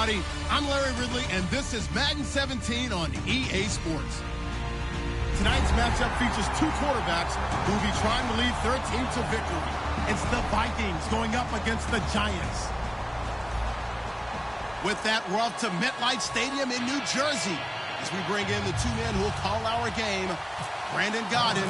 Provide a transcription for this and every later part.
everybody. I'm Larry Ridley, and this is Madden 17 on EA Sports. Tonight's matchup features two quarterbacks who will be trying to lead their team to victory. It's the Vikings going up against the Giants. With that, we're off to MetLife Stadium in New Jersey as we bring in the two men who will call our game, Brandon Godden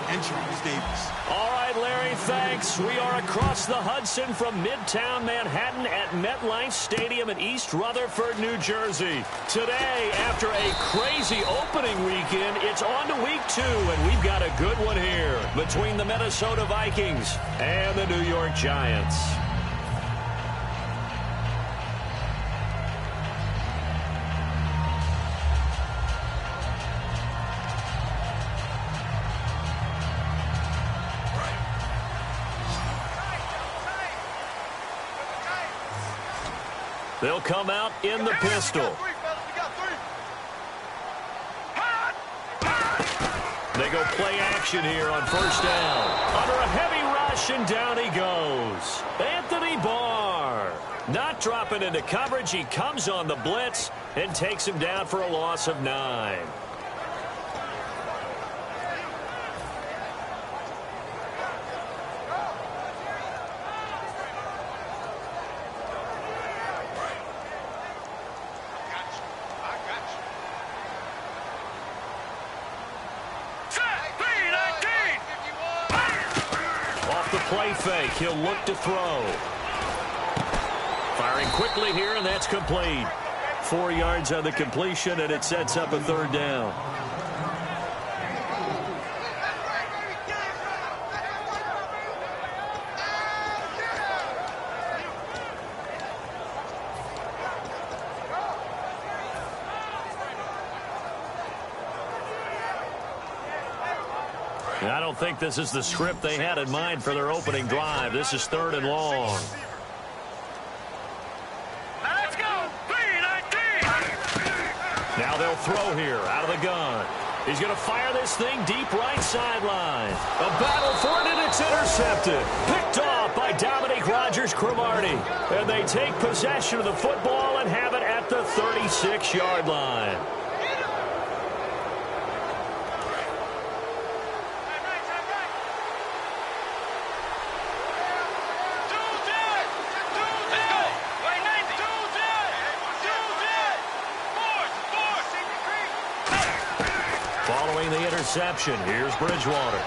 and Charles Davis. All right, Larry, thanks. We are across the Hudson from Midtown Manhattan at MetLife Stadium in East Rutherford, New Jersey. Today, after a crazy opening weekend, it's on to week 2, and we've got a good one here between the Minnesota Vikings and the New York Giants. They'll come out in the pistol. They go play action here on first down. Under a heavy rush, and down he goes. Anthony Barr. Not dropping into coverage. He comes on the blitz and takes him down for a loss of 9. Play fake. He'll look to throw. Firing quickly here, and that's complete. 4 yards on the completion, and it sets up a third down. I don't think this is the script they had in mind for their opening drive. This is 3rd and long. Let's go. 3-19. Now they'll throw here out of the gun. He's going to fire this thing deep right sideline. A battle for it, and it's intercepted. Picked off by Dominique Rodgers-Cromartie. And they take possession of the football and have it at the 36-yard line. Following the interception, here's Bridgewater.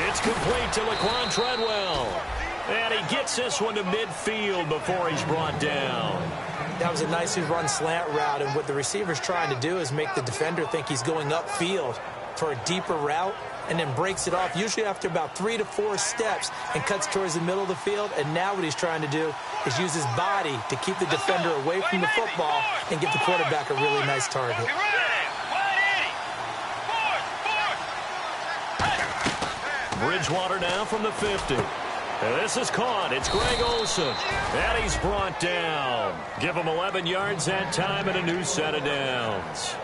It's complete to Laquan Treadwell. And he gets this one to midfield before he's brought down. That was a nicely run slant route, and what the receiver's trying to do is make the defender think he's going upfield for a deeper route, and then breaks it off, usually after about 3 to 4 steps, and cuts towards the middle of the field. And now what he's trying to do is use his body to keep the defender away from the football and give the quarterback a really nice target. Bridgewater now from the 50. And this is caught. It's Greg Olsen. And he's brought down. Give him 11 yards that time and a new set of downs.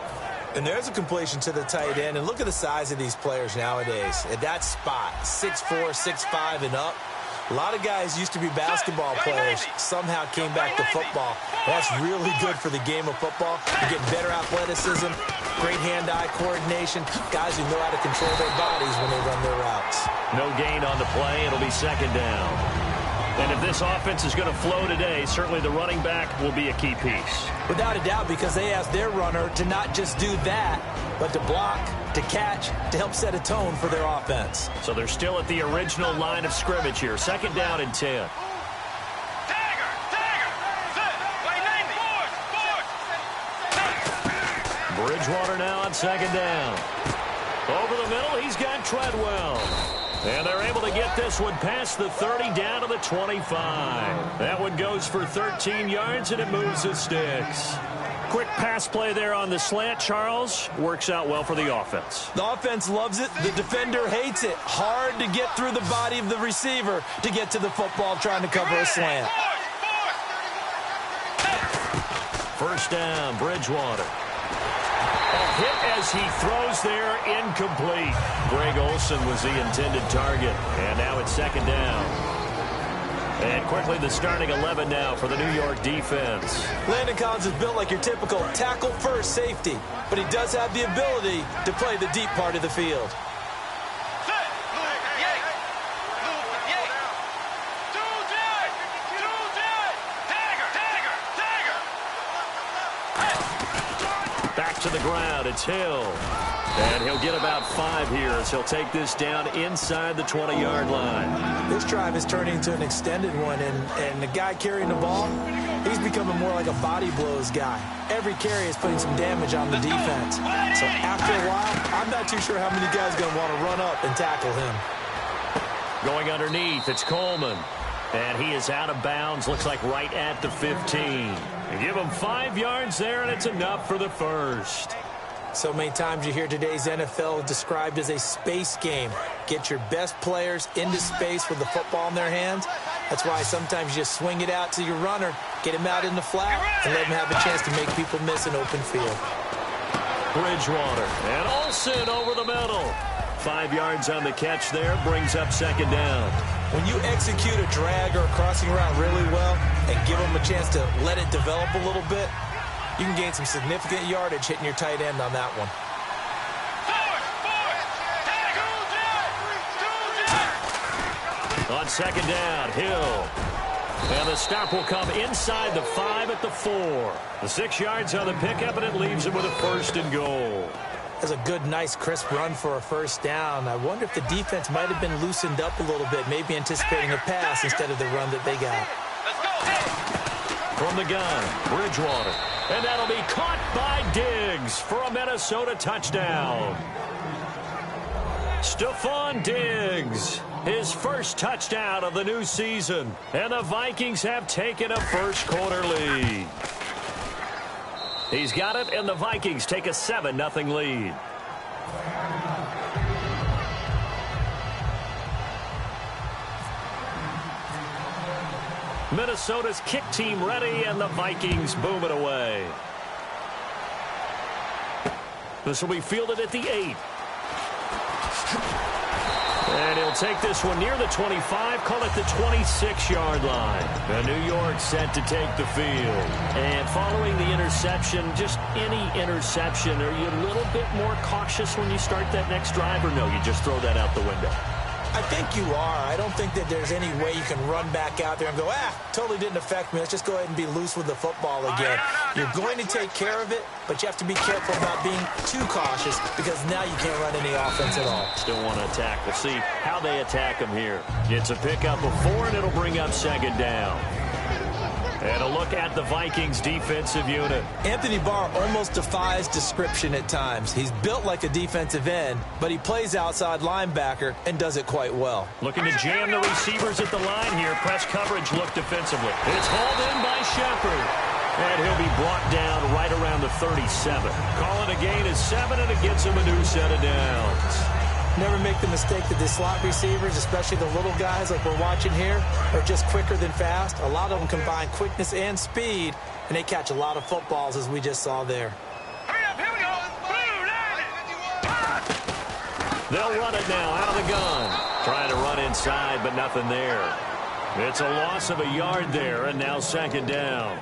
And there's a completion to the tight end. And look at the size of these players nowadays. At that spot, 6'4", 6'5", and up. A lot of guys used to be basketball players, somehow came back to football. That's really good for the game of football. You get better athleticism, great hand-eye coordination, guys who know how to control their bodies when they run their routes. No gain on the play. It'll be 2nd down. And if this offense is going to flow today, certainly the running back will be a key piece. Without a doubt, because they asked their runner to not just do that, but to block, to catch, to help set a tone for their offense. So they're still at the original line of scrimmage here. 2nd down and 10. Bridgewater now on 2nd down. Over the middle, he's got Treadwell. And they're able to get this one past the 30 down to the 25. That one goes for 13 yards, and it moves the sticks. Quick pass play there on the slant, Charles. Works out well for the offense. The offense loves it. The defender hates it. Hard to get through the body of the receiver to get to the football trying to cover a slant. 1st down, Bridgewater. A hit as he throws there, incomplete. Greg Olsen was the intended target, and now it's 2nd down. And quickly the starting 11 now for the New York defense. Landon Collins is built like your typical tackle-first safety, but he does have the ability to play the deep part of the field. Back to the ground, it's Hill. And he'll get about 5 here as he'll take this down inside the 20-yard line. This drive is turning into an extended one, and the guy carrying the ball, he's becoming more like a body blows guy. Every carry is putting some damage on the defense. So after a while, I'm not too sure how many guys are going to want to run up and tackle him. Going underneath, it's Coleman. And he is out of bounds, looks like right at the 15. And give him 5 yards there, and it's enough for the first. So many times you hear today's NFL described as a space game. Get your best players into space with the football in their hands. That's why sometimes you just swing it out to your runner, get him out in the flat, and let him have a chance to make people miss an open field. Bridgewater and Olsen over the middle. 5 yards on the catch there, brings up second down. When you execute a drag or a crossing route really well and give them a chance to let it develop a little bit, you can gain some significant yardage hitting your tight end on that one. On second down, Hill. And the stop will come inside the 5 at the 4. The 6 yards on the pickup, and it leaves him with a first and goal. That's a good, nice, crisp run for a first down. I wonder if the defense might have been loosened up a little bit, maybe anticipating a pass instead of the run that they got. From the gun, Bridgewater. And that'll be caught by Diggs for a Minnesota touchdown. Stephon Diggs, his first touchdown of the new season. And the Vikings have taken a first-quarter lead. He's got it, and the Vikings take a 7-0 lead. Minnesota's kick team ready, and the Vikings boom it away. This will be fielded at the 8. And he'll take this one near the 25, call it the 26-yard line. The New York set to take the field. And following the interception, just any interception, are you a little bit more cautious when you start that next drive, or no, you just throw that out the window? I think you are. I don't think that there's any way you can run back out there and go, totally didn't affect me. Let's just go ahead and be loose with the football again. You're going to take care of it, but you have to be careful about being too cautious because now you can't run any offense at all. Still want to attack. We'll see how they attack him here. It's a pickup of 4, and it'll bring up second down. And a look at the Vikings defensive unit. Anthony Barr almost defies description at times. He's built like a defensive end, but he plays outside linebacker and does it quite well. Looking to jam the receivers at the line here. Press coverage look defensively. It's hauled in by Shepard. And he'll be brought down right around the 37. Calling a gain of 7, and it gets him a new set of downs. Never make the mistake that the slot receivers, especially the little guys like we're watching here, are just quicker than fast. A lot of them combine quickness and speed, and they catch a lot of footballs, as we just saw there. They'll run it now out of the gun. Trying to run inside, but nothing there. It's a loss of a yard there, and now second down.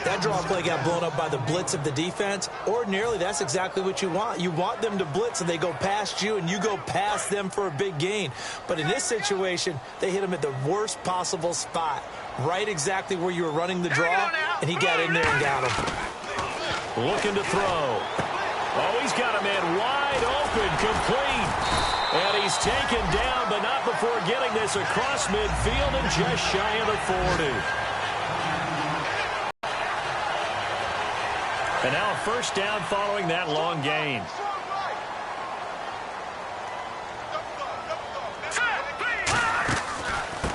That draw play got blown up by the blitz of the defense. Ordinarily, that's exactly what you want. You want them to blitz, and they go past you, and you go past them for a big gain. But in this situation, they hit him at the worst possible spot, right exactly where you were running the draw, and he got in there and got him. Looking to throw. Oh, he's got a man wide open, complete. And he's taken down, but not before getting this across midfield and just shy of the 40. And now a first down following that long gain.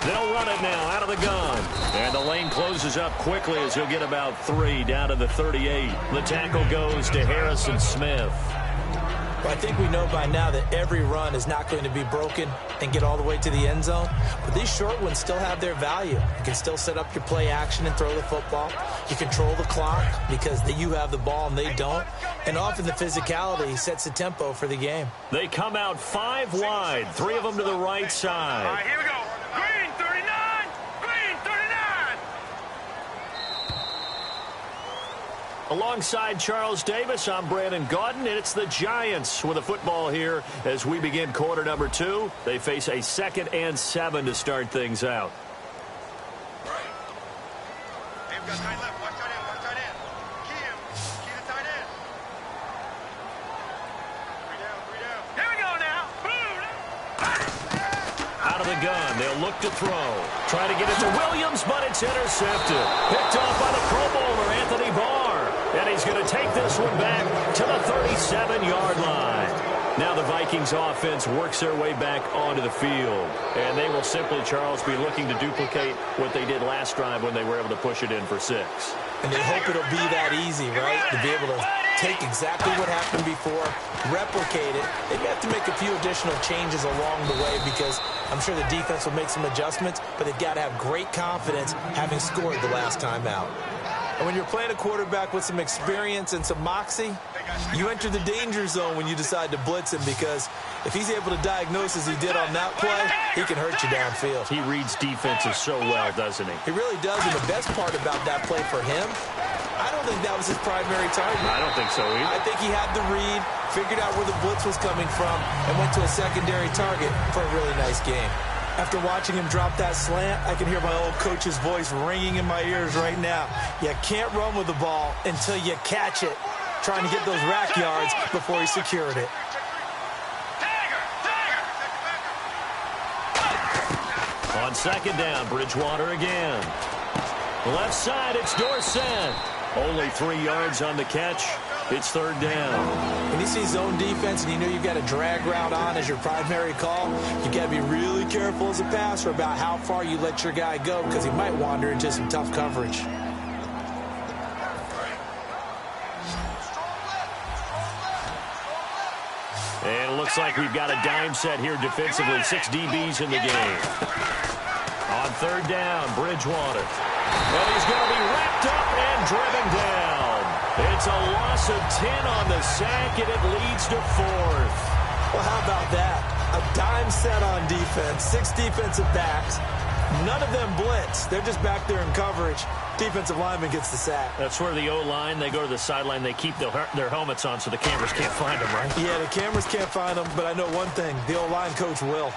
They'll run it now out of the gun. And the lane closes up quickly as he'll get about 3 down to the 38. The tackle goes to Harrison Smith. Well, I think we know by now that every run is not going to be broken and get all the way to the end zone. But these short ones still have their value. You can still set up your play action and throw the football. You control the clock because you have the ball and they don't. And often the physicality sets the tempo for the game. They come out 5 wide, 3 of them to the right side. All right, here we go. Green 39, green Alongside Charles Davis, I'm Brandon Gaudin, and it's the Giants with a football here as we begin quarter number 2. They face a 2nd and 7 to start things out. Hey, we've got tight left. Watch tight end. Watch tight end. Key him. Key the tight end. 3 down. 3 down. Here we go now. Out of the gun, they'll look to throw. Try to get it to Williams, but it's intercepted. Picked off by the Pro Bowler, Anthony Barr. And he's going to take this one back to the 37-yard line. Now the Vikings offense works their way back onto the field. And they will simply, Charles, be looking to duplicate what they did last drive when they were able to push it in for 6. And they hope it'll be that easy, right? To be able to take exactly what happened before, replicate it. They may have to make a few additional changes along the way because I'm sure the defense will make some adjustments, but they've got to have great confidence having scored the last time out. And when you're playing a quarterback with some experience and some moxie, you enter the danger zone when you decide to blitz him because if he's able to diagnose as he did on that play, he can hurt you downfield. He reads defenses so well, doesn't he? He really does, and the best part about that play for him, I don't think that was his primary target. I don't think so either. I think he had the read, figured out where the blitz was coming from, and went to a secondary target for a really nice game. After watching him drop that slant, I can hear my old coach's voice ringing in my ears right now. You can't run with the ball until you catch it. Trying to get those rack yards before he secured it. On 2nd down, Bridgewater again. Left side, it's Dorsett. Only 3 yards on the catch. It's 3rd down. When you see zone defense and you know you've got a drag route on as your primary call, you got to be really careful as a passer about how far you let your guy go because he might wander into some tough coverage. And it looks like we've got a dime set here defensively. 6 DBs in the game. On 3rd down, Bridgewater. And he's going to be wrapped up and driven down. It's a loss of 10 on the sack, and it leads to 4th. Well, how about that? A dime set on defense, 6 defensive backs. None of them blitz. They're just back there in coverage. Defensive lineman gets the sack. That's where the O-line, they go to the sideline, they keep their helmets on so the cameras can't find them, right? Yeah, the cameras can't find them, but I know one thing. The O-line coach will.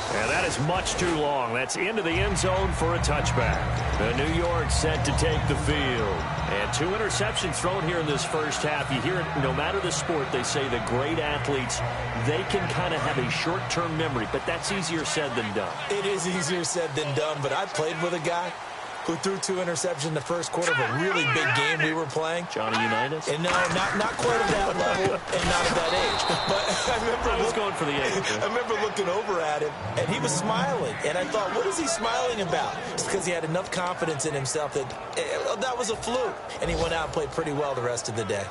And that is much too long. That's into the end zone for a touchback. The New York set to take the field. And 2 interceptions thrown here in this first half. You hear it, no matter the sport, they say the great athletes, they can kind of have a short-term memory, but that's easier said than done. It is easier said than done, but I played with a guy who threw 2 interceptions in the first quarter of a really big game we were playing. Johnny Unitas? And no, not quite at that level and not at that age. But I was going for the age. I remember looking over at him, and he was smiling. And I thought, what is he smiling about? It's because he had enough confidence in himself that that was a fluke. And he went out and played pretty well the rest of the day.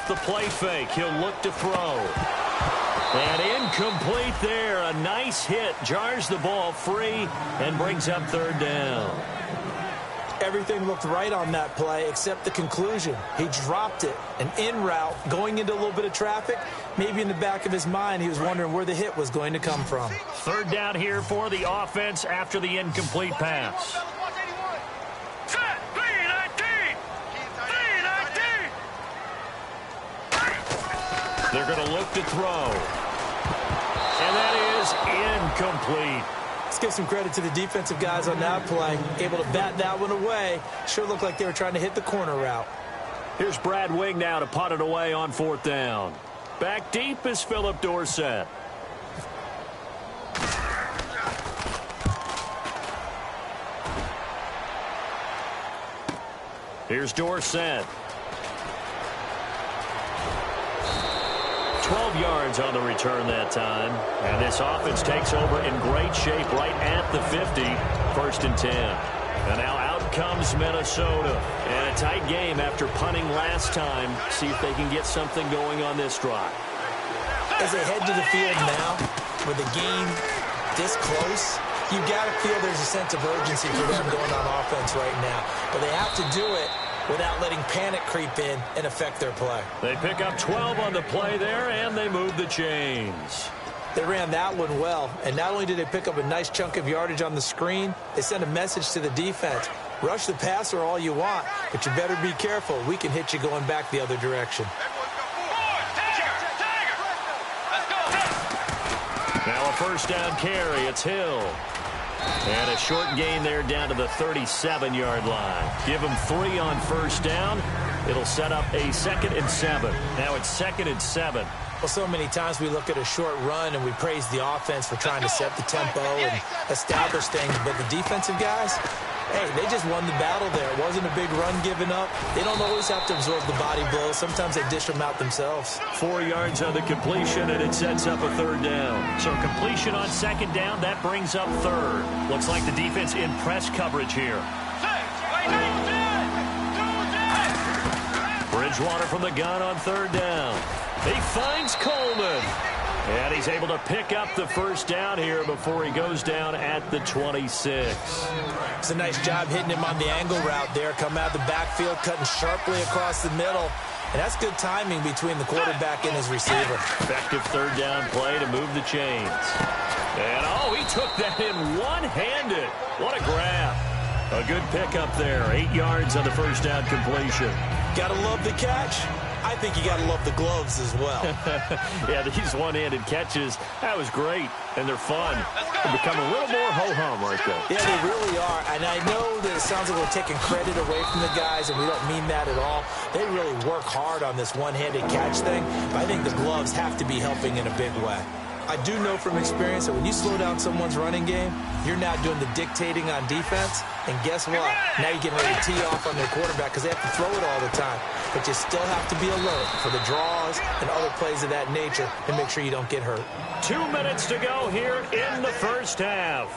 The play fake. He'll look to throw. And incomplete there. A nice hit. Jars the ball free and brings up 3rd down. Everything looked right on that play except the conclusion. He dropped it. An in route going into a little bit of traffic. Maybe in the back of his mind he was wondering where the hit was going to come from. 3rd down here for the offense after the incomplete pass. They're going to look to throw. And that is incomplete. Let's give some credit to the defensive guys on that play. Able to bat that one away. Sure looked like they were trying to hit the corner route. Here's Brad Wing now to punt it away on 4th down. Back deep is Philip Dorsett. Here's Dorsett. 12 yards on the return that time. And this offense takes over in great shape right at the 50. 1st and 10. And now out comes Minnesota. And a tight game after punting last time. See if they can get something going on this drive. As they head to the field now, with the game this close, You got to feel there's a sense of urgency for them going on offense right now. But they have to do it without letting panic creep in and affect their play. They pick up 12 on the play there, and they move the chains. They ran that one well, and not only did they pick up a nice chunk of yardage on the screen, they sent a message to the defense. Rush the passer all you want, but you better be careful. We can hit you going back the other direction. Now a first down carry. It's Hill. And a short gain there down to the 37-yard line. Give them 3 on first down. It'll set up a 2nd and 7. Now it's 2nd and 7. Well, so many times we look at a short run and we praise the offense for trying to set the tempo and establish things. But the defensive guys, hey, they just won the battle there. It wasn't a big run given up. They don't always have to absorb the body blows. Sometimes they dish them out themselves. 4 yards on the completion, and it sets up a 3rd down. So completion on 2nd down, that brings up 3rd. Looks like the defense in press coverage here. Bridgewater from the gun on 3rd down. He finds Coleman. And he's able to pick up the first down here before he goes down at the 26. It's a nice job hitting him on the angle route there. Come out of the backfield, cutting sharply across the middle. And that's good timing between the quarterback and his receiver. Effective 3rd down play to move the chains. And, oh, he took that in one-handed. What a grab. A good pickup there. 8 yards on the first down completion. Gotta love the catch. I think you gotta love the gloves as well. Yeah, these one-handed catches, that was great, and they're fun. They become a little more ho-hum right there. Yeah, they really are, and I know that it sounds like we're taking credit away from the guys, and we don't mean that at all. They really work hard on this one-handed catch thing, but I think the gloves have to be helping in a big way. I do know from experience that when you slow down someone's running game, you're now doing the dictating on defense. And guess what? Now you're getting ready to tee off on their quarterback because they have to throw it all the time. But you still have to be alert for the draws and other plays of that nature and make sure you don't get hurt. 2 minutes to go here in the first half.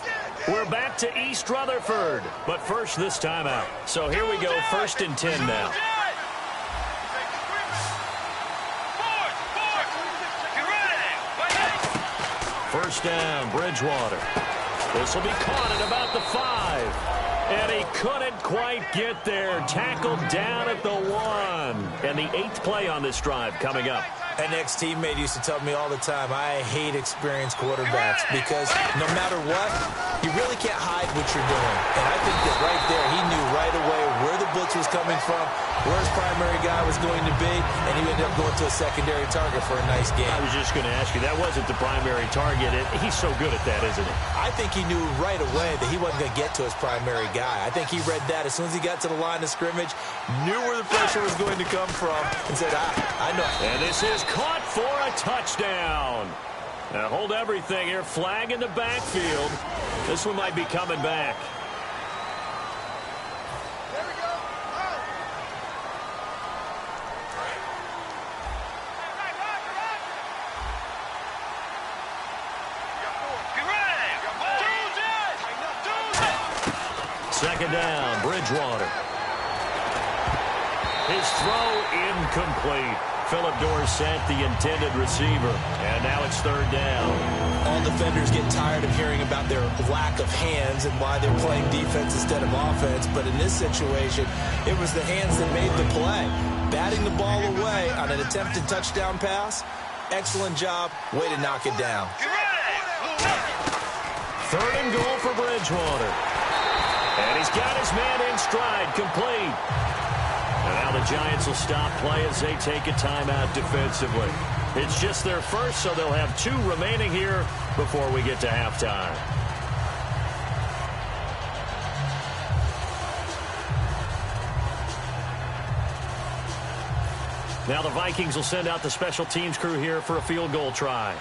We're back to East Rutherford, but first this time out. So here we go, 1st and 10 now. First down, Bridgewater. This will be caught at about the 5. And he couldn't quite get there. Tackled down at the 1. And the 8th play on this drive coming up. An ex-teammate used to tell me all the time, I hate experienced quarterbacks because no matter what, you really can't hide what you're doing. And I think that right there, he knew right away where the blitz was coming from, where his primary guy was going to be, and he ended up going to a secondary target for a nice game. I was just going to ask you, that wasn't the primary target. He's so good at that, isn't he? I think he knew right away that he wasn't going to get to his primary guy. I think he read that as soon as he got to the line of scrimmage, knew where the pressure was going to come from, and said, I know. And this is caught for a touchdown. Now hold everything here. Flag in the backfield. This one might be coming back. There we go. Second down, Bridgewater. His throw incomplete. Philip Dorsett, the intended receiver. And now it's 3rd down. All defenders get tired of hearing about their lack of hands and why they're playing defense instead of offense. But in this situation, it was the hands that made the play. Batting the ball away on an attempted touchdown pass. Excellent job. Way to knock it down. 3rd and goal for Bridgewater. And he's got his man in stride, complete. And now the Giants will stop play as they take a timeout defensively. It's just their first, so they'll have 2 remaining here before we get to halftime. Now the Vikings will send out the special teams crew here for a field goal try.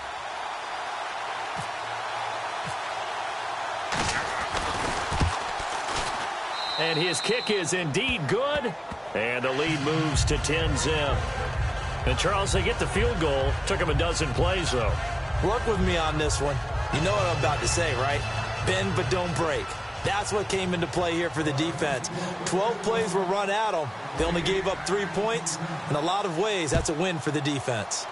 And his kick is indeed good. And the lead moves to 10-zip. And, Charles, they get the field goal. Took him a dozen plays, though. Work with me on this one. You know what I'm about to say, right? Bend but don't break. That's what came into play here for the defense. 12 plays were run at them. They only gave up 3 points. In a lot of ways, that's a win for the defense.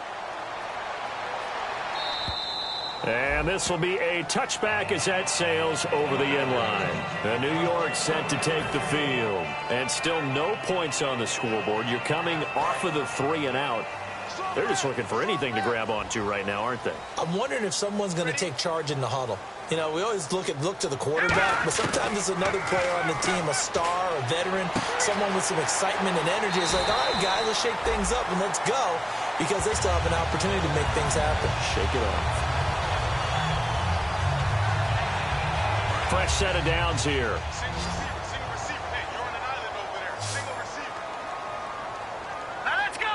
And this will be a touchback as that sails over the end line. And New York set to take the field. And still no points on the scoreboard. You're coming off of the 3 and out. They're just looking for anything to grab onto right now, aren't they? I'm wondering if someone's going to take charge in the huddle. You know, we always look to the quarterback, but sometimes it's another player on the team, a star, a veteran, someone with some excitement and energy. It's like, all right, guys, let's shake things up and let's go, because they still have an opportunity to make things happen. Shake it off. Fresh set of downs here. Single receiver. Hey, you're on an island over there. Single receiver. Now let's go.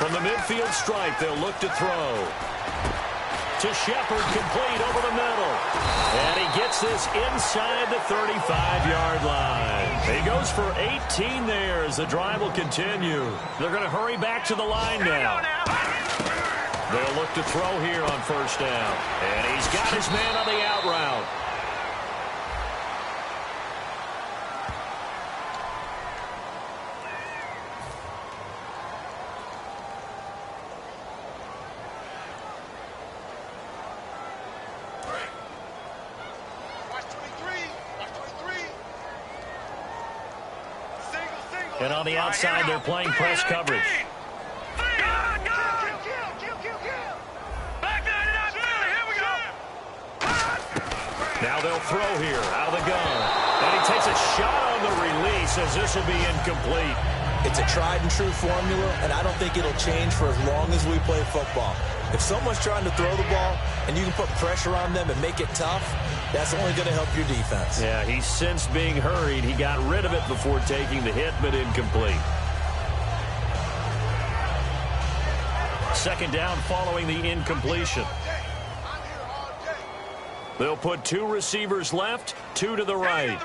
From the midfield stripe, they'll look to throw. To Shepard, complete over the middle. And he gets this inside the 35-yard line. He goes for 18 there as the drive will continue. They're going to hurry back to the line now. They'll look to throw here on first down. And he's got his man on the out route. And on the outside, they're playing press coverage. Now they'll throw here out of the gun. And he takes a shot on the release as this will be incomplete. It's a tried and true formula, and I don't think it'll change for as long as we play football. If someone's trying to throw the ball and you can put pressure on them and make it tough, that's only going to help your defense. Yeah, he's since being hurried. He got rid of it before taking the hit, but incomplete. Second down following the incompletion. They'll put 2 receivers left, 2 to the right.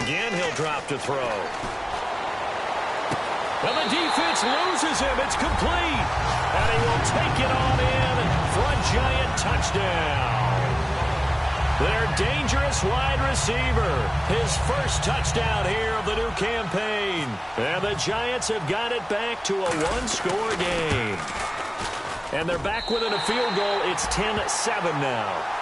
Again, he'll drop to throw. And the defense loses him. It's complete. And he will take it on in for a giant touchdown. Their dangerous wide receiver. His first touchdown here of the new campaign. And the Giants have got it back to a 1-score game. And they're back within a field goal. It's 10-7 now.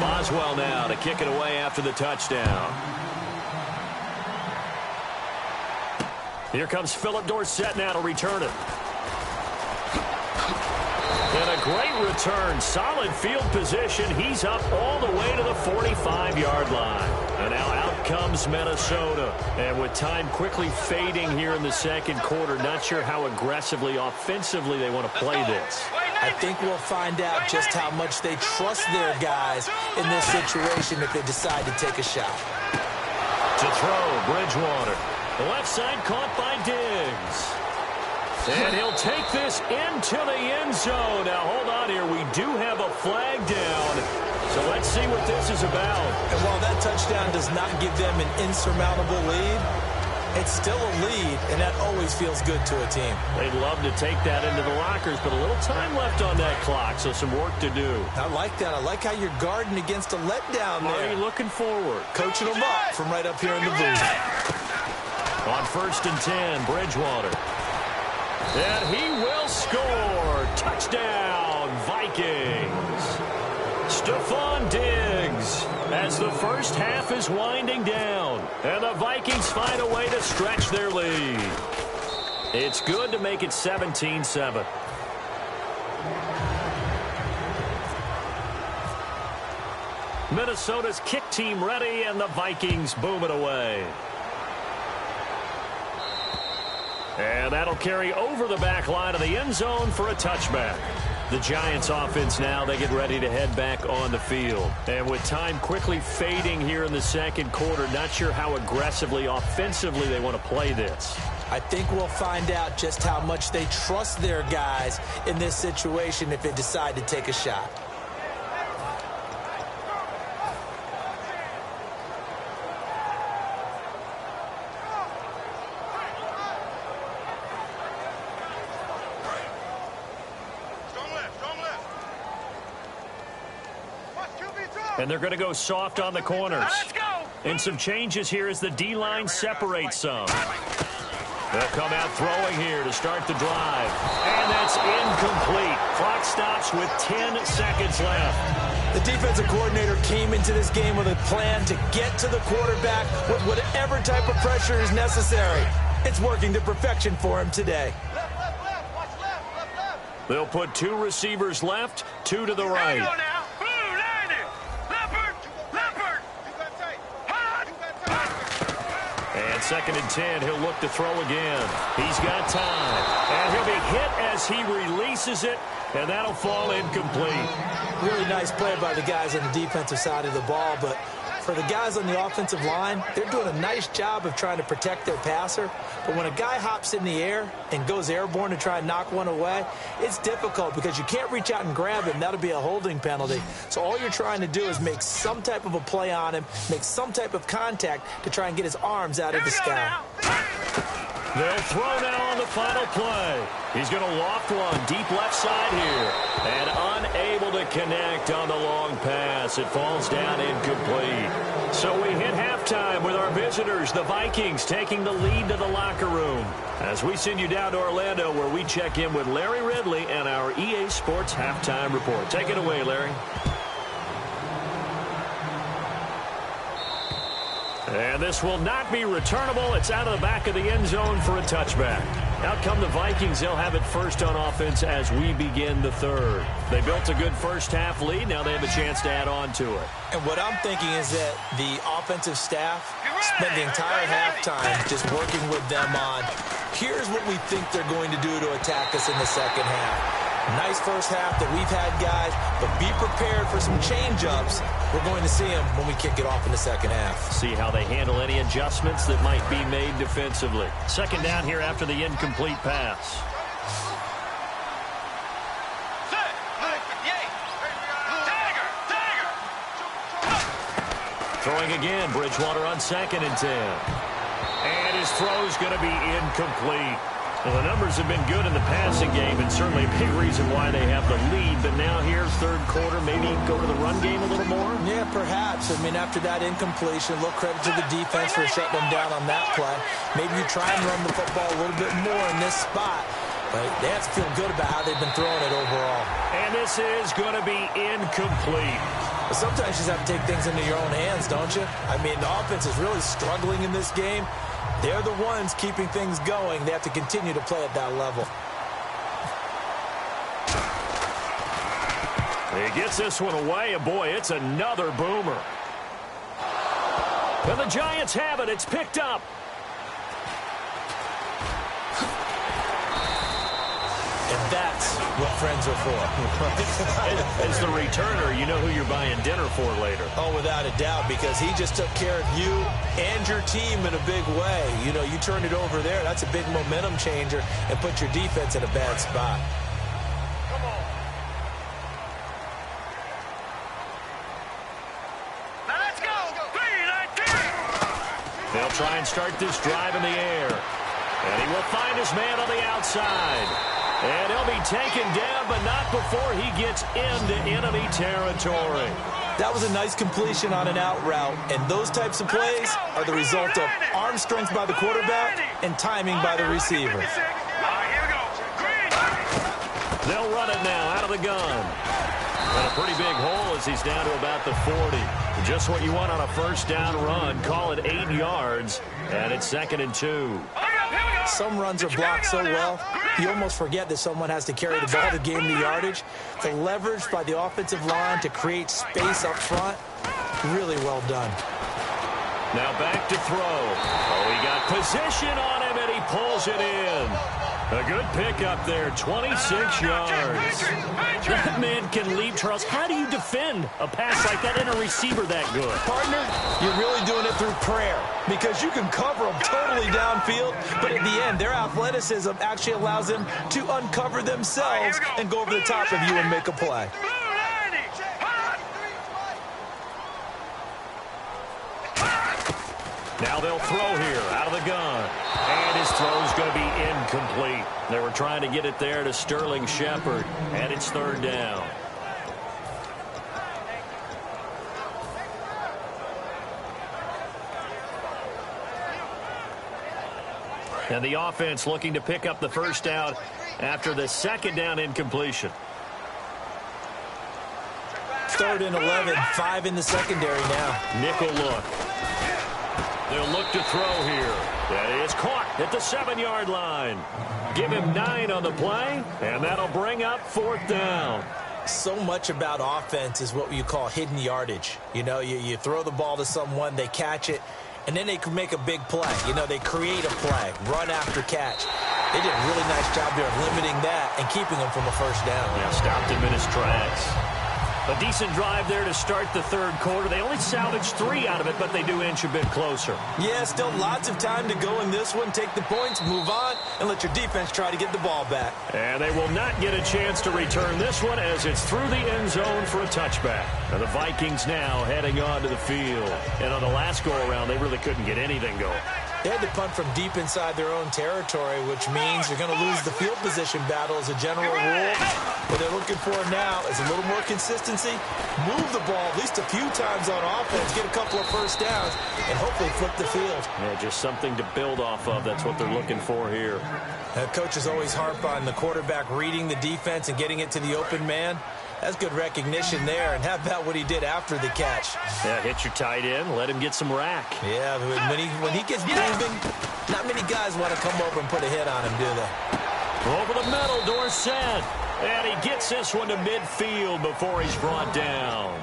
Boswell now to kick it away after the touchdown. Here comes Philip Dorsett now to return it. And a great return. Solid field position. He's up all the way to the 45-yard line. And now out comes Minnesota. And with time quickly fading here in the second quarter, not sure how aggressively, offensively they want to play this. I think we'll find out just how much they trust their guys in this situation if they decide to take a shot. To throw, Bridgewater. The left side caught by Diggs. And he'll take this into the end zone. Now, hold on here. We do have a flag down. So let's see what this is about. And while that touchdown does not give them an insurmountable lead, it's still a lead, and that always feels good to a team. They'd love to take that into the lockers, but a little time left on that clock, so some work to do. I like that. I like how you're guarding against a letdown there. Are you looking forward? Coaching them up from right up here in the booth. On 1st and 10, Bridgewater. And he will score. Touchdown, Vikings. Stephon Diggs as the first half is winding down. And the Vikings find a way to stretch their lead. It's good to make it 17-7. Minnesota's kick team ready, and the Vikings boom it away. And that'll carry over the back line of the end zone for a touchback. The Giants offense now, they get ready to head back on the field. And with time quickly fading here in the second quarter, not sure how aggressively, offensively they want to play this. I think we'll find out just how much they trust their guys in this situation if they decide to take a shot. And they're going to go soft on the corners. Let's go. And some changes here as the D-line separates some. They'll come out throwing here to start the drive. And that's incomplete. Clock stops with 10 seconds left. The defensive coordinator came into this game with a plan to get to the quarterback with whatever type of pressure is necessary. It's working to perfection for him today. Left. Watch left. They'll put 2 receivers left, 2 to the right. Go now. Blue, line it. Leopard. You got tight. Hot. And 2nd and 10, he'll look to throw again. He's got time. And he'll be hit as he releases it, and that'll fall incomplete. Really nice play by the guys on the defensive side of the ball, but for the guys on the offensive line, they're doing a nice job of trying to protect their passer. But when a guy hops in the air and goes airborne to try and knock one away, it's difficult because you can't reach out and grab him. That'll be a holding penalty. So all you're trying to do is make some type of a play on him, make some type of contact to try and get his arms out of the sky. They'll throw now on the final play. He's going to loft one deep left side here. And unable to connect on the long pass. It falls down incomplete. So we hit halftime with our visitors, the Vikings, taking the lead to the locker room. As we send you down to Orlando, where we check in with Larry Ridley and our EA Sports Halftime Report. Take it away, Larry. And this will not be returnable. It's out of the back of the end zone for a touchback. Out come the Vikings. They'll have it first on offense as we begin the third. They built a good first-half lead. Now they have a chance to add on to it. And what I'm thinking is that the offensive staff spent the entire halftime just working with them on, here's what we think they're going to do to attack us in the second half. Nice first half that we've had, guys, but be prepared for some change-ups. We're going to see them when we kick it off in the second half. See how they handle any adjustments that might be made defensively. Second down here after the incomplete pass. Throwing again, Bridgewater on 2nd and 10. And his throw's going to be incomplete. Well, the numbers have been good in the passing game, and certainly a big reason why they have the lead. But now here, third quarter, maybe go to the run game a little more? Yeah, perhaps. I mean, after that incompletion, a little credit to the defense for shutting them down on that play. Maybe you try and run the football a little bit more in this spot. But they have to feel good about how they've been throwing it overall. And this is going to be incomplete. But sometimes you just have to take things into your own hands, don't you? I mean, the offense is really struggling in this game. They're the ones keeping things going. They have to continue to play at that level. He gets this one away, and boy, it's another boomer. And the Giants have it. It's picked up. And that's what friends are for. As the returner, you know who you're buying dinner for later. Oh, without a doubt, because he just took care of you and your team in a big way. You know, you turned it over there. That's a big momentum changer and put your defense in a bad spot. Come on. Now let's go. 3-19. They'll try and start this drive in the air. And he will find his man on the outside. And he'll be taken down, but not before he gets into enemy territory. That was a nice completion on an out route, and those types of plays are the result of arm strength by the quarterback and timing by the receiver. They'll run it now out of the gun. And a pretty big hole as he's down to about the 40. Just what you want on a first down run. Call it 8 yards, and it's 2nd and 2. Some runs are blocked so well, you almost forget that someone has to carry the ball to gain the yardage. The leverage by the offensive line to create space up front, really well done. Now back to throw. Oh, he got position on him, and he pulls it in. A good pick up there, 26 yards. That man can leap, Charles. How do you defend a pass like that and a receiver that good? Partner, you're really doing it through prayer because you can cover them totally downfield, but at the end, their athleticism actually allows them to uncover themselves and go over the top of you and make a play. Now they'll throw here out of the gun. And his throw's going to be incomplete. They were trying to get it there to Sterling Shepard. And it's 3rd down. And the offense looking to pick up the first down after the second down incompletion. 3rd and 11, 5 in the secondary now. Nickel look. They'll look to throw here. That is caught at the 7-yard line. Give him 9 on the play, and that'll bring up 4th down. So much about offense is what you call hidden yardage. You know, you throw the ball to someone, they catch it, and then they can make a big play. You know, they create a play, run after catch. They did a really nice job there of limiting that and keeping them from a first down. Yeah, stopped him in his tracks. A decent drive there to start the 3rd quarter. They only salvaged 3 out of it, but they do inch a bit closer. Yeah, still lots of time to go in this one. Take the points, move on, and let your defense try to get the ball back. And they will not get a chance to return this one as it's through the end zone for a touchback. And the Vikings now heading onto the field. And on the last go-around, they really couldn't get anything going. They had to punt from deep inside their own territory, which means you're going to lose the field position battle as a general rule. What they're looking for now is a little more consistency, move the ball at least a few times on offense, get a couple of first downs, and hopefully flip the field. Yeah, just something to build off of. That's what they're looking for here. Coaches always harp on the quarterback reading the defense and getting it to the open man. That's good recognition there. And how about what he did after the catch? Yeah, hit your tight end, let him get some rack. Yeah, when he gets moving, not many guys want to come over and put a hit on him, do they? Over the middle, Dorsett. And he gets this one to midfield before he's brought down.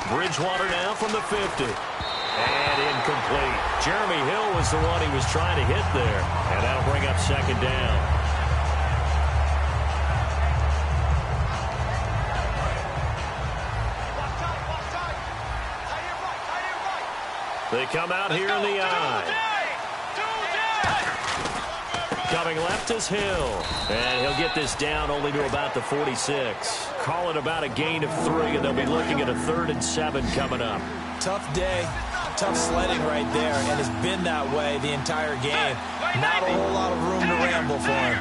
Bridgewater now from the 50. And incomplete. Jeremy Hill was the one he was trying to hit there. And that'll bring up 2nd down. They come out here in the eye. Coming left is Hill. And he'll get this down only to about the 46. Call it about a gain of 3, and they'll be looking at a 3rd and 7 coming up. Tough day, tough sledding right there, and it's been that way the entire game. Not a whole lot of room to ramble for him.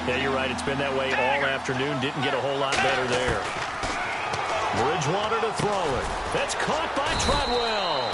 Yeah, you're right. It's been that way all afternoon. Didn't get a whole lot better there. Bridgewater to throw it. That's caught by Treadwell.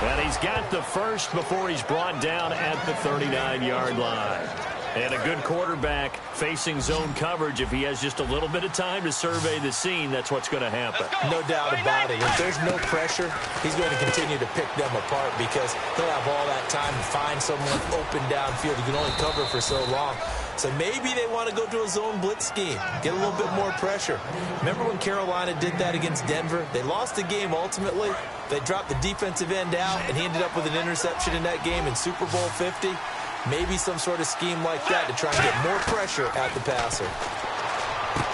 And he's got the first before he's brought down at the 39-yard line. And a good quarterback facing zone coverage. If he has just a little bit of time to survey the scene, that's what's going to happen. No doubt about it. If there's no pressure, he's going to continue to pick them apart because he'll have all that time to find someone open downfield. He can only cover for so long. So maybe they want to go to a zone blitz scheme, get a little bit more pressure. Remember when Carolina did that against Denver? They lost the game ultimately. They dropped the defensive end out, and he ended up with an interception in that game in Super Bowl 50. Maybe some sort of scheme like that to try and get more pressure at the passer.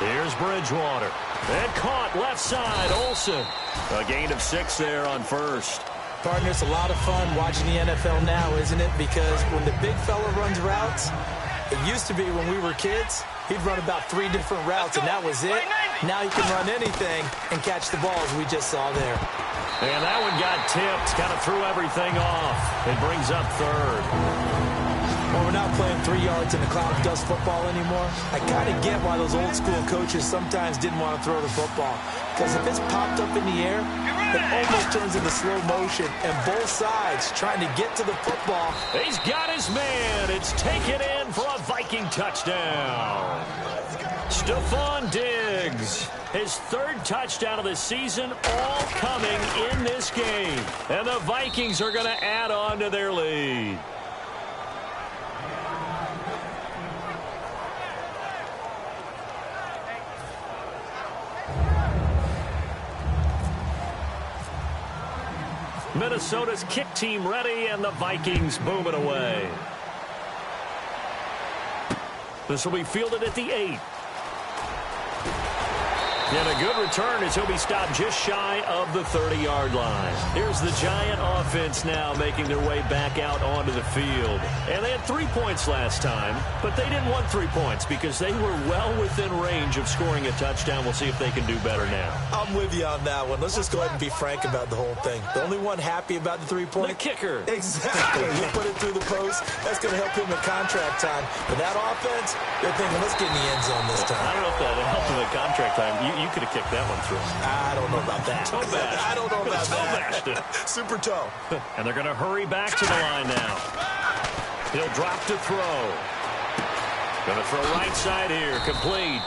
Here's Bridgewater. And caught left side, Olsen. A gain of 6 there on first. Partner, it's a lot of fun watching the NFL now, isn't it? Because when the big fella runs routes, it used to be when we were kids, he'd run about 3 different routes, and that was it. Now he can run anything and catch the ball, as we just saw there. And that one got tipped, kind of threw everything off. It brings up 3rd. Well, we're not playing 3 yards in a cloud of dust football anymore. I kind of get why those old school coaches sometimes didn't want to throw the football. Because if it's popped up in the air, it almost turns into slow motion. And both sides trying to get to the football. He's got his man. It's taken in for a Viking touchdown. Stephon Diggs, his 3rd touchdown of the season, all coming in this game. And the Vikings are going to add on to their lead. Minnesota's kick team ready, and the Vikings booming away. This will be fielded at the 8. And a good return as he'll be stopped just shy of the 30-yard line. Here's the Giant offense now making their way back out onto the field. And they had 3 points last time, but they didn't want 3 points because they were well within range of scoring a touchdown. We'll see if they can do better now. I'm with you on that one. Let's just go ahead and be frank about the whole thing. The only one happy about the 3 points? The kicker. Exactly. He put it through the post. That's going to help him in contract time. But that offense, they're thinking, let's get in the end zone this time. I don't know if that helped him in contract time. You could have kicked that one through. I don't know about that. Toe bash. I don't know about that. Super toe. And they're going to hurry back to the line now. He'll drop to throw. Going to throw right side here. Complete.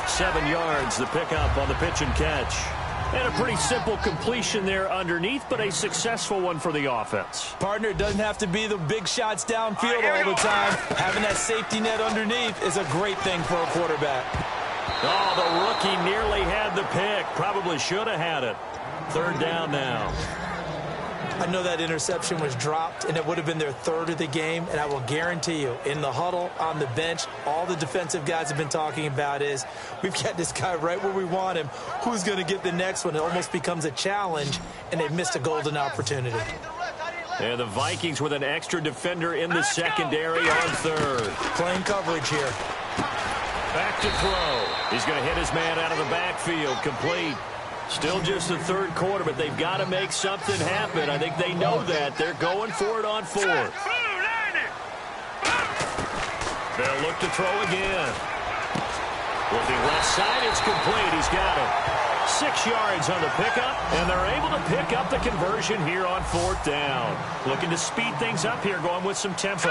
7 yards, the pickup on the pitch and catch. And a pretty simple completion there underneath, but a successful one for the offense. Partner, it doesn't have to be the big shots downfield all the time. Having that safety net underneath is a great thing for a quarterback. Oh, the rookie nearly had the pick. Probably should have had it. 3rd down now. I know that interception was dropped, and it would have been their 3rd of the game, and I will guarantee you, in the huddle, on the bench, all the defensive guys have been talking about is, we've got this guy right where we want him. Who's going to get the next one? It almost becomes a challenge, and they've missed a golden opportunity. And the Vikings with an extra defender in the secondary on 3rd. Playing coverage here. Back to throw. He's going to hit his man out of the backfield. Complete. Still just the 3rd quarter, but they've got to make something happen. I think they know that. They're going for it on 4th. They'll look to throw again. Looking left side, it's complete. He's got it. 6 yards on the pickup, and they're able to pick up the conversion here on 4th down. Looking to speed things up here, going with some tempo.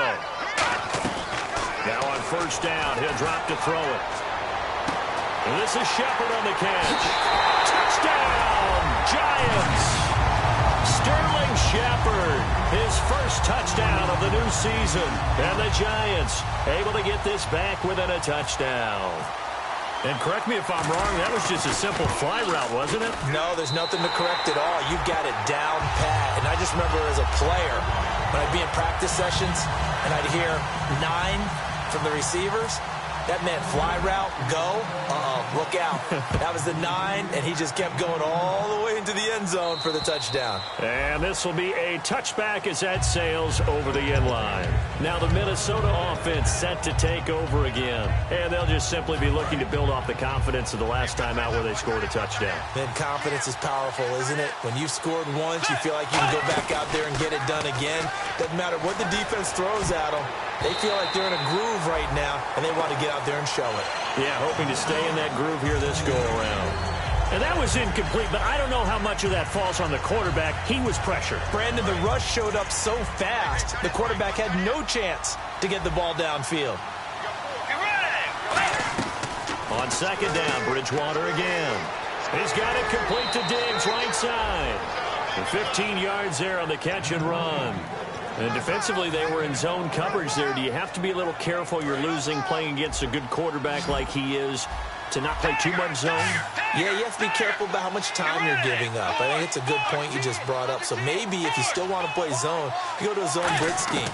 Now on 1st down, he'll drop to throw it. And this is Shepard on the catch. Touchdown, Giants. Sterling Shepard, his first touchdown of the new season. And the Giants able to get this back within a touchdown. And correct me if I'm wrong, that was just a simple fly route, wasn't it? No, there's nothing to correct at all. You've got it down pat. And I just remember as a player, when I'd be in practice sessions, and I'd hear 9 from the receivers, that meant fly route, go, look out. That was the 9, and he just kept going all the way into the end zone for the touchdown. And this will be a touchback as that sails over the end line. Now the Minnesota offense set to take over again. And they'll just simply be looking to build off the confidence of the last time out where they scored a touchdown. Man, confidence is powerful, isn't it? When you've scored once, you feel like you can go back out there and get it done again. Doesn't matter what the defense throws at them. They feel like they're in a groove right now, and they want to get out there and show it. Yeah, hoping to stay in that groove here this go-around. And that was incomplete, but I don't know how much of that falls on the quarterback. He was pressured. Brandon, the rush showed up so fast, the quarterback had no chance to get the ball downfield. On 2nd down, Bridgewater again. He's got it complete to Diggs, right side. And 15 yards there on the catch and run. And defensively, they were in zone coverage there. Do you have to be a little careful? You're losing playing against a good quarterback like he is to not play too much zone? Yeah, you have to be careful about how much time you're giving up. I think it's a good point you just brought up. So maybe if you still want to play zone, you go to a zone blitz scheme.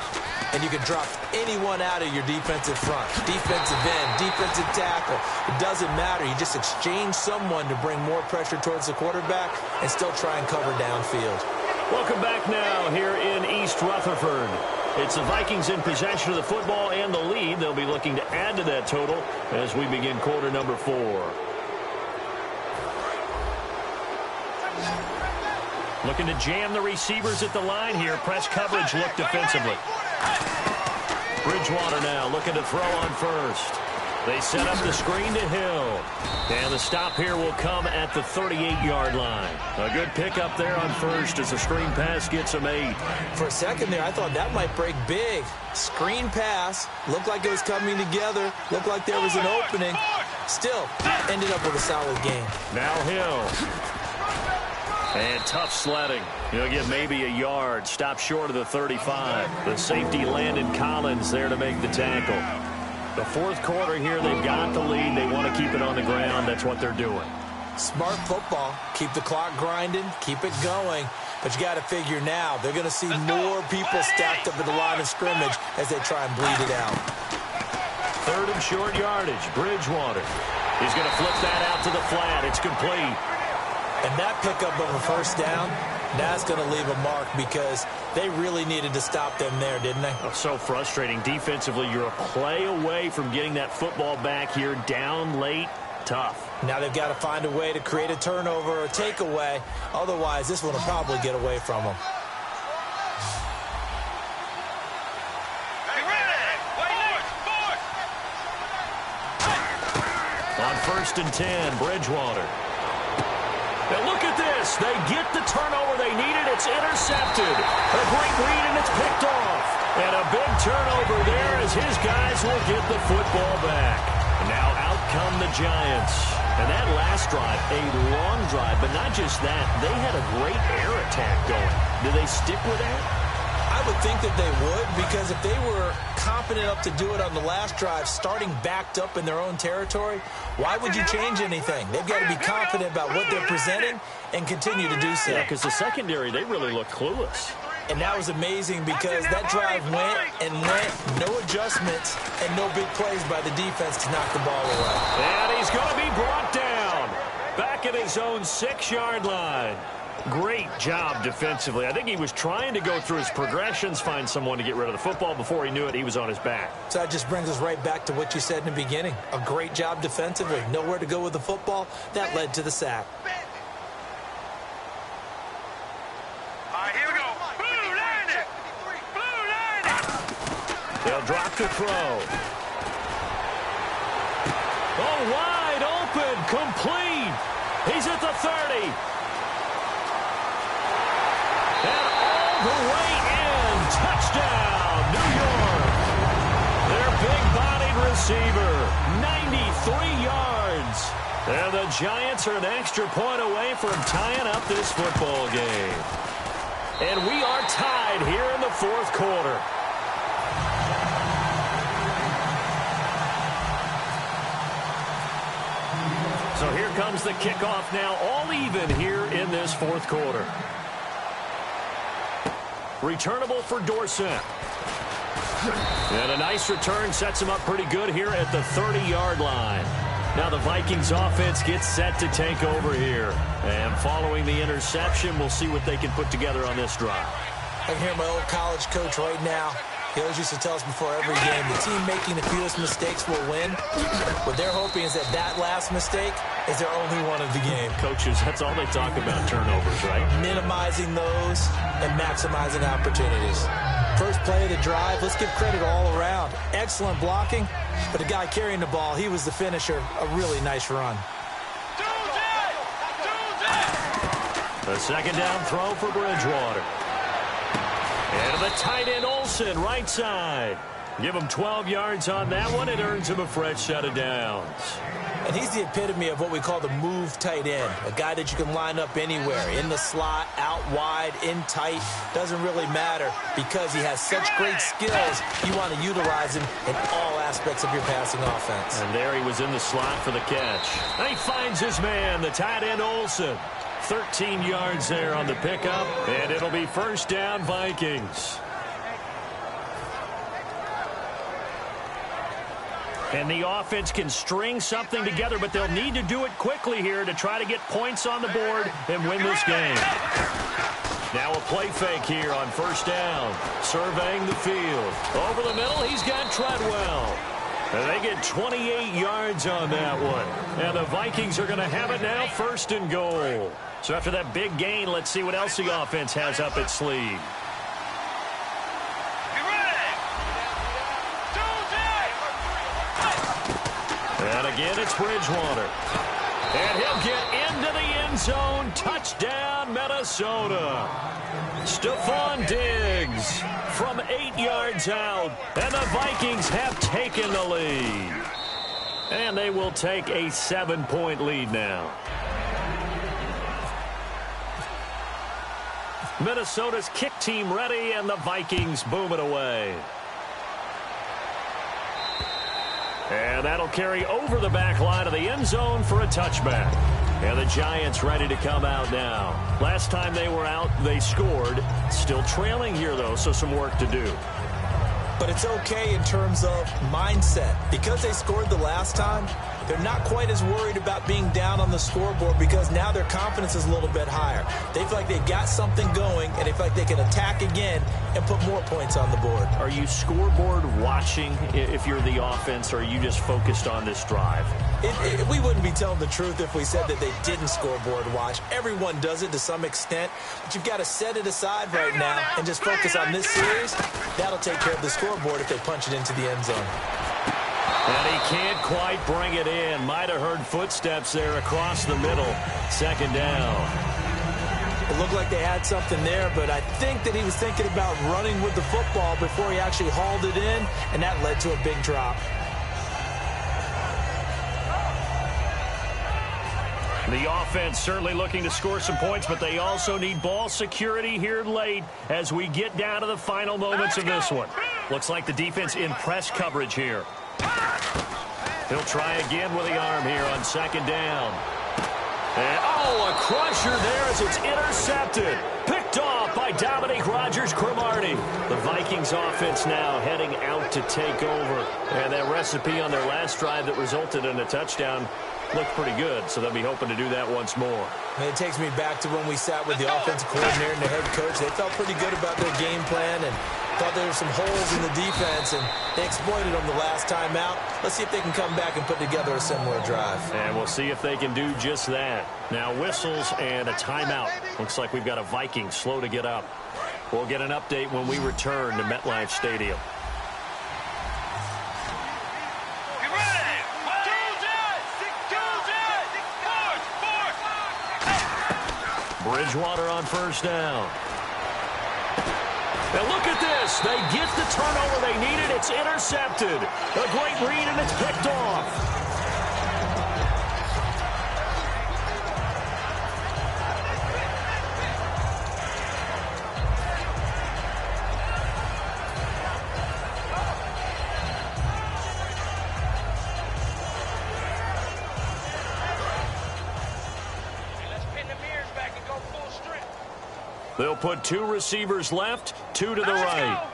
And you can drop anyone out of your defensive front. Defensive end, defensive tackle. It doesn't matter. You just exchange someone to bring more pressure towards the quarterback and still try and cover downfield. Welcome back now here in East Rutherford. It's the Vikings in possession of the football and the lead. They'll be looking to add to that total as we begin quarter number 4. Looking to jam the receivers at the line here. Press coverage look defensively. Bridgewater now looking to throw on 1st. They set up the screen to Hill. And the stop here will come at the 38-yard line. A good pickup there on 1st as the screen pass gets him 8. For a second there, I thought that might break big. Screen pass. Looked like it was coming together. Looked like there was an opening. Still, ended up with a solid game. Now Hill. And tough sledding. He'll get maybe a yard. Stop short of the 35. The safety Landon Collins there to make the tackle. The 4th quarter here, they've got the lead. They want to keep it on the ground. That's what they're doing. Smart football. Keep the clock grinding. Keep it going. But you got to figure now, they're going to see more people stacked up at the line of scrimmage as they try and bleed it out. 3rd and short yardage. Bridgewater. He's going to flip that out to the flat. It's complete. And that pickup of a 1st down, that's going to leave a mark because they really needed to stop them there, didn't they? Oh, so frustrating. Defensively, you're a play away from getting that football back here down late. Tough. Now they've got to find a way to create a turnover or a takeaway. Otherwise, this one will probably get away from them. 1st and 10, Bridgewater. Now look at this. They get the turnover they needed. It's intercepted. A great read, and it's picked off. And a big turnover there as his guys will get the football back. And now out come the Giants. And that last drive, a long drive, but not just that. They had a great air attack going. Do they stick with that? I would think that they would, because if they were confident enough to do it on the last drive, starting backed up in their own territory, why would you change anything? They've got to be confident about what they're presenting and continue to do so. Yeah, because the secondary, they really look clueless. And that was amazing because that drive went and went, no adjustments, and no big plays by the defense to knock the ball away. And he's going to be brought down back at his own 6-yard line. Great job defensively. I think he was trying to go through his progressions, find someone to get rid of the football. Before he knew it, he was on his back. So that just brings us right back to what you said in the beginning. A great job defensively. Nowhere to go with the football. That led to the sack. All right, here we go. Blue line it. Blue line it. They'll drop to throw. Oh, wide open, complete. He's at the 30. And all the way in. Touchdown, New York. Their big-bodied receiver, 93 yards. And the Giants are an extra point away from tying up this football game. And we are tied here in the 4th quarter. So here comes the kickoff now, all even here in this 4th quarter. Returnable for Dorsett. And a nice return sets him up pretty good here at the 30-yard line. Now the Vikings offense gets set to take over here. And following the interception, we'll see what they can put together on this drive. I can hear my old college coach right now. He always used to tell us before every game, the team making the fewest mistakes will win. What they're hoping is that that last mistake is their only one of the game. Coaches, that's all they talk about, turnovers, right? Minimizing those and maximizing opportunities. First play of the drive, let's give credit all around. Excellent blocking, but the guy carrying the ball, he was the finisher. A really nice run. A second down throw for Bridgewater. And the tight end Olsen, right side. Give him 12 yards on that one. It earns him a fresh set of downs. And he's the epitome of what we call the move tight end. A guy that you can line up anywhere. In the slot, out wide, in tight. Doesn't really matter because he has such great skills. You want to utilize him in all aspects of your passing offense. And there he was in the slot for the catch. And he finds his man, the tight end Olsen. 13 yards there on the pickup. And it'll be first down Vikings. And the offense can string something together, but they'll need to do it quickly here to try to get points on the board and win this game. Now a play fake here on first down. Surveying the field. Over the middle, he's got Treadwell. And they get 28 yards on that one. And the Vikings are going to have it now, 1st and goal. So after that big gain, let's see what else the offense has up its sleeve. And again, it's Bridgewater. And he'll get into the end zone. Touchdown, Minnesota. Stephon Diggs from 8 yards out. And the Vikings have taken the lead. And they will take a 7-point lead now. Minnesota's kick team ready, and the Vikings boom it away. And that'll carry over the back line of the end zone for a touchback. And the Giants ready to come out now. Last time they were out, they scored. Still trailing here, though, so some work to do. But it's okay in terms of mindset. Because they scored the last time, they're not quite as worried about being down on the scoreboard because now their confidence is a little bit higher. They feel like they've got something going, and they feel like they can attack again and put more points on the board. Are you scoreboard watching if you're the offense, or are you just focused on this drive? We wouldn't be telling the truth if we said that they didn't scoreboard watch. Everyone does it to some extent, but you've got to set it aside right now and just focus on this series. That'll take care of the scoreboard if they punch it into the end zone. And he can't quite bring it in. Might have heard footsteps there across the middle. Second down. It looked like they had something there, but I think that he was thinking about running with the football before he actually hauled it in, and that led to a big drop. The offense certainly looking to score some points, but they also need ball security here late as we get down to the final moments of this one. Looks like the defense in press coverage here. He'll try again with the arm here on second down. And, a crusher there as it's intercepted. Picked off by Dominique Rodgers-Cromartie. The Vikings offense now heading out to take over. And that recipe on their last drive that resulted in a touchdown looked pretty good, so they'll be hoping to do that once more. And it takes me back to when we sat with the offensive coordinator and the head coach. They felt pretty good about their game plan and thought there were some holes in the defense, and they exploited them the last time out. Let's see if they can come back and put together a similar drive. And we'll see if they can do just that. Now whistles and a timeout. Looks like we've got a Viking slow to get up. We'll get an update when we return to MetLife Stadium. Bridgewater on first down. Now look at this. They get the turnover they needed. It's intercepted. A great read, and it's picked off. They'll put two receivers left, two to the right.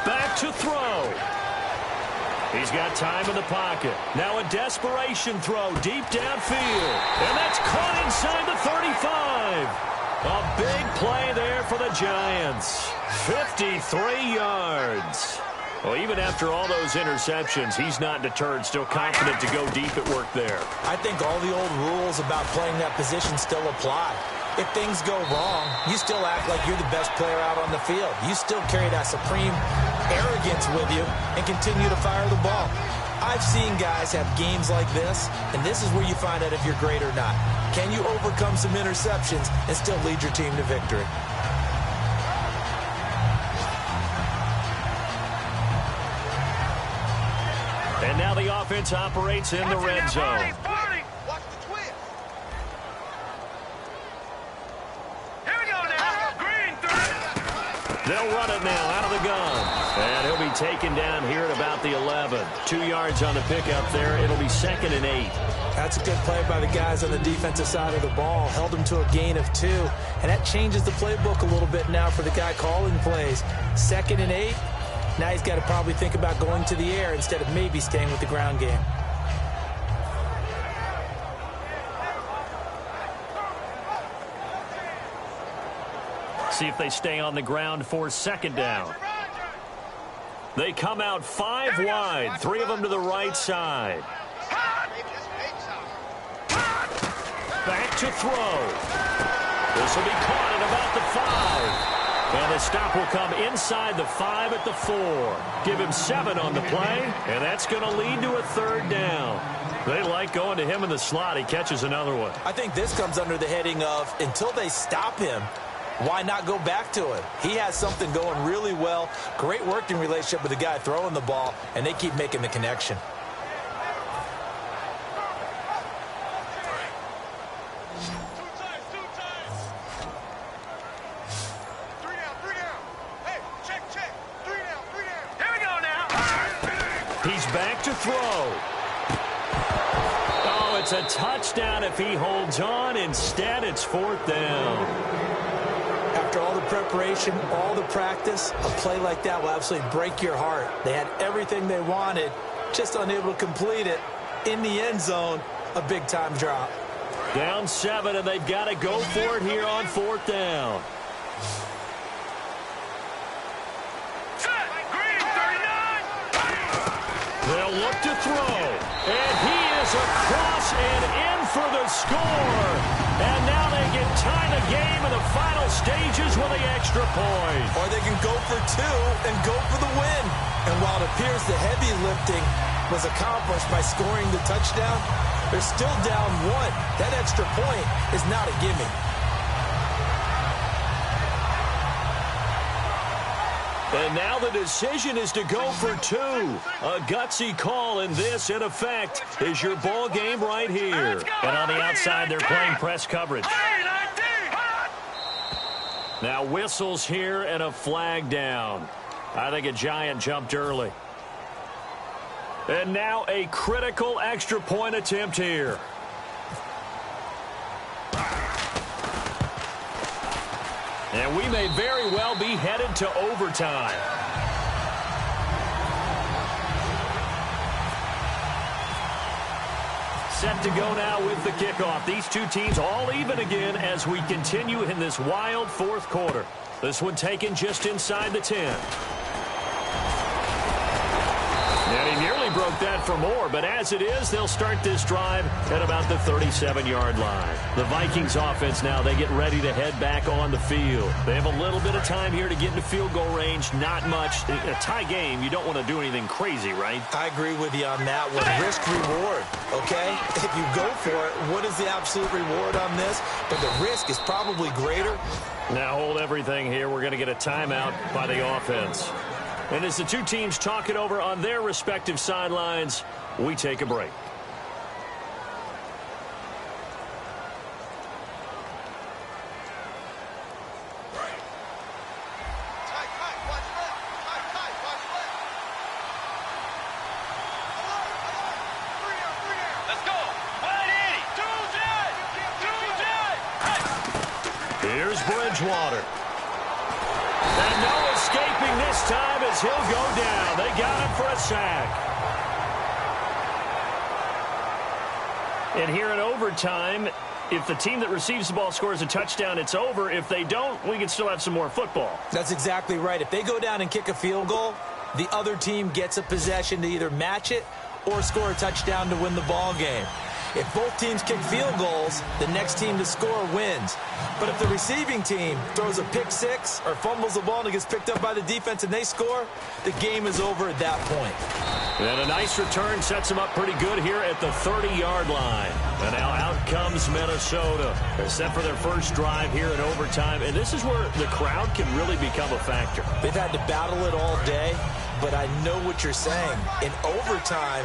Back to throw. He's got time in the pocket. Now a desperation throw deep downfield. And that's caught inside the 35. A big play there for the Giants. 53 yards. Well, even after all those interceptions, he's not deterred, still confident to go deep at work there. I think all the old rules about playing that position still apply. If things go wrong, you still act like you're the best player out on the field. You still carry that supreme arrogance with you and continue to fire the ball. I've seen guys have games like this, and this is where you find out if you're great or not. Can you overcome some interceptions and still lead your team to victory? And now the offense operates in the red zone. Watch the twist. Here we go now. Green three. They'll run it now out of the gun. And he'll be taken down here at about the 11. 2 yards on the pickup there. It'll be 2nd and 8. That's a good play by the guys on the defensive side of the ball. Held them to a gain of 2. And that changes the playbook a little bit now for the guy calling plays. 2nd and 8. Now he's got to probably think about going to the air instead of maybe staying with the ground game. See if they stay on the ground for 2nd down. They come out 5 wide, 3 of them to the right side. Back to throw. This will be caught at about the 5. And the stop will come inside the 5 at the 4. Give him 7 on the play, and that's going to lead to a 3rd down. They like going to him in the slot. He catches another one. I think this comes under the heading of until they stop him, why not go back to it? He has something going really well. Great working relationship with the guy throwing the ball, and they keep making the connection. Back to throw. Oh, it's a touchdown if he holds on. Instead, it's 4th down. After all the preparation, all the practice, a play like that will absolutely break your heart. They had everything they wanted, just unable to complete it. In the end zone, a big-time drop. Down 7, and they've got to go for it here on 4th down. They'll look to throw, and he is goes across and in for the score. And now they can tie the game in the final stages with the extra point. Or they can go for two and go for the win. And while it appears the heavy lifting was accomplished by scoring the touchdown, they're still down one. That extra point is not a gimme. And now the decision is to go for two. A gutsy call, and this, in effect, is your ball game right here. And on the outside, they're playing press coverage. Now whistles here and a flag down. I think a Giant jumped early. And now a critical extra point attempt here. And we may very well be headed to overtime. Set to go now with the kickoff. These two teams all even again as we continue in this wild fourth quarter. This one taken just inside the 10. And he nearly broke that for more, but as it is, they'll start this drive at about the 37-yard line. The Vikings offense now, they get ready to head back on the field. They have a little bit of time here to get into field goal range, not much. A tie game, you don't want to do anything crazy, right? I agree with you on that one. Risk-reward, okay? If you go for it, what is the absolute reward on this? But the risk is probably greater. Now hold everything here. We're going to get a timeout by the offense. And as the two teams talk it over on their respective sidelines, we take a break. Let's go. 180. Here's Bridgewater. And no escaping this time as he'll go down. They got him for a sack. And here in overtime, if the team that receives the ball scores a touchdown, it's over. If they don't, we can still have some more football. That's exactly right. If they go down and kick a field goal, the other team gets a possession to either match it or score a touchdown to win the ball game. If both teams kick field goals, the next team to score wins. But if the receiving team throws a pick six or fumbles the ball and it gets picked up by the defense and they score, the game is over at that point. And a nice return sets them up pretty good here at the 30-yard line. And now out comes Minnesota. They're set for their first drive here in overtime. And this is where the crowd can really become a factor. They've had to battle it all day, but I know what you're saying. In overtime,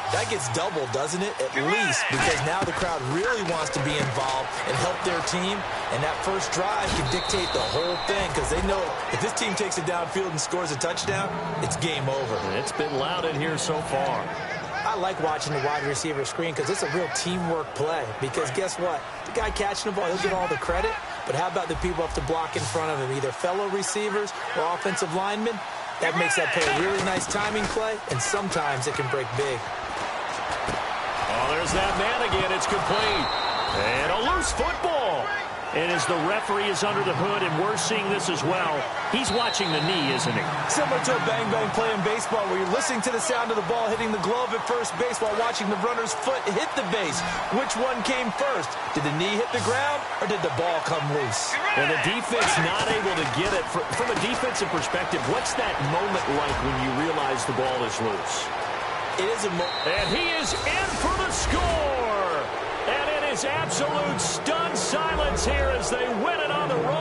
that gets doubled, doesn't it? At least, because now the crowd really wants to be involved and help their team. And that first drive can dictate the whole thing because they know if this team takes it downfield and scores a touchdown, it's game over. And it's been loud in here so far. I like watching the wide receiver screen because it's a real teamwork play. Because guess what? The guy catching the ball, he'll get all the credit. But how about the people who have to block in front of him, either fellow receivers or offensive linemen? That makes that play a really nice timing play, and sometimes it can break big. Oh, there's that man again. It's complete. And a loose football. And as the referee is under the hood, and we're seeing this as well, he's watching the knee, isn't he? Similar to a bang-bang play in baseball where you're listening to the sound of the ball hitting the glove at first base while watching the runner's foot hit the base. Which one came first? Did the knee hit the ground, or did the ball come loose? And the defense not able to get it. From a defensive perspective, what's that moment like when you realize the ball is loose? It is a moment. And he is in for the score. And it is absolute stunned silence here as they win it on the road.